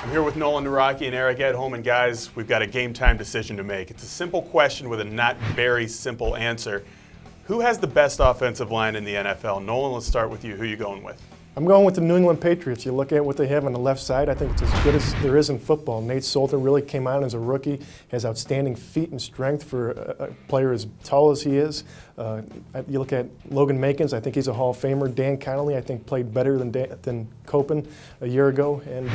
I'm here with Nolan Naraki and Eric Edholm, and guys, we've got a game time decision to make. It's a simple question with a not very simple answer. Who has the best offensive line in the NFL? Nolan, let's start with you. Who are you going with? I'm going with the New England Patriots. You look at what they have on the left side, I think it's as good as there is in football. Nate Solder really came on as a rookie, has outstanding feet and strength for a player as tall as he is. You look at Logan Mankins, I think he's a Hall of Famer. Dan Connolly, I think, played better than Copen a year ago. And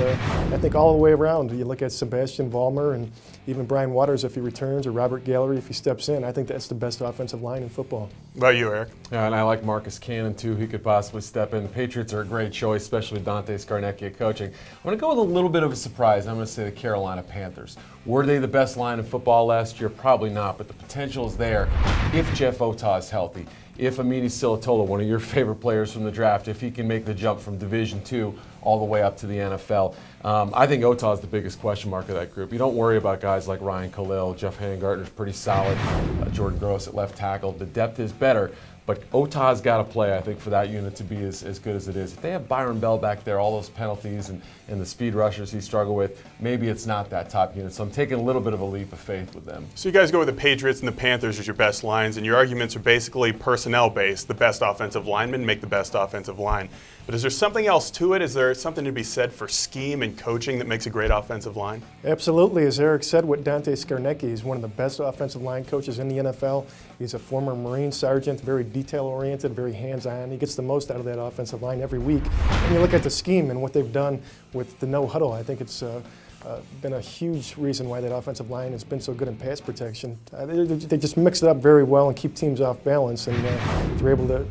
I think all the way around, you look at Sebastian Vollmer and even Brian Waters if he returns, or Robert Gallery if he steps in. I think that's the best offensive line in football. What about you, Eric? Yeah, and I like Marcus Cannon, too. He could possibly step in. The Patriots are a great choice, especially with Dante Scarnecchia coaching. I'm going to go with a little bit of a surprise. I'm going to say the Carolina Panthers. Were they the best line in football last year? Probably not, but the potential is there if Jeff Otah is healthy. If Amini Silatola, one of your favorite players from the draft, if he can make the jump from Division II all the way up to the NFL. I think Otah is the biggest question mark of that group. You don't worry about guys like Ryan Khalil. Jeff Hangartner's pretty solid. Jordan Gross at left tackle. The depth is better. But Otah's got to play, I think, for that unit to be as good as it is. If they have Byron Bell back there, all those penalties and the speed rushers he struggled with, maybe it's not that top unit. So I'm taking a little bit of a leap of faith with them. So you guys go with the Patriots and the Panthers as your best lines, and your arguments are basically personnel-based. The best offensive linemen make the best offensive line. But is there something else to it? Is there something to be said for scheme and coaching that makes a great offensive line? Absolutely. As Eric said, with Dante Scarnecchia, he's one of the best offensive line coaches in the NFL. He's a former Marine sergeant, very detail-oriented, very hands-on. He gets the most out of that offensive line every week. And you look at the scheme and what they've done with the no-huddle, I think it's been a huge reason why that offensive line has been so good in pass protection. They just mix it up very well and keep teams off balance, and they're able to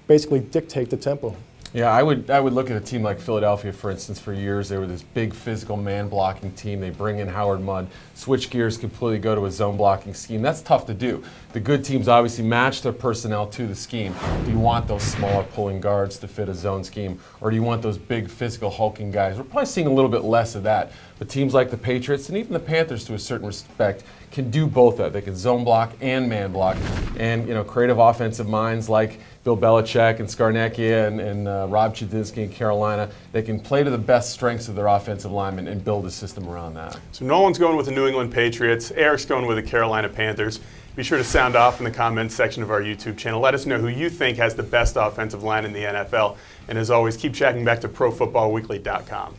basically dictate the tempo. Yeah, I would look at a team like Philadelphia, for instance. For years, they were this big physical man-blocking team. They bring in Howard Mudd, switch gears completely, go to a zone-blocking scheme. That's tough to do. The good teams obviously match their personnel to the scheme. Do you want those smaller pulling guards to fit a zone scheme, or do you want those big physical hulking guys? We're probably seeing a little bit less of that. But teams like the Patriots and even the Panthers, to a certain respect, can do both that. They can zone block and man block. And creative offensive minds like Bill Belichick and Scarnecchia and Rob Chudzinski in Carolina, they can play to the best strengths of their offensive linemen and build a system around that. So Nolan's going with the New England Patriots. Eric's going with the Carolina Panthers. Be sure to sound off in the comments section of our YouTube channel. Let us know who you think has the best offensive line in the NFL. And as always, keep checking back to ProFootballWeekly.com.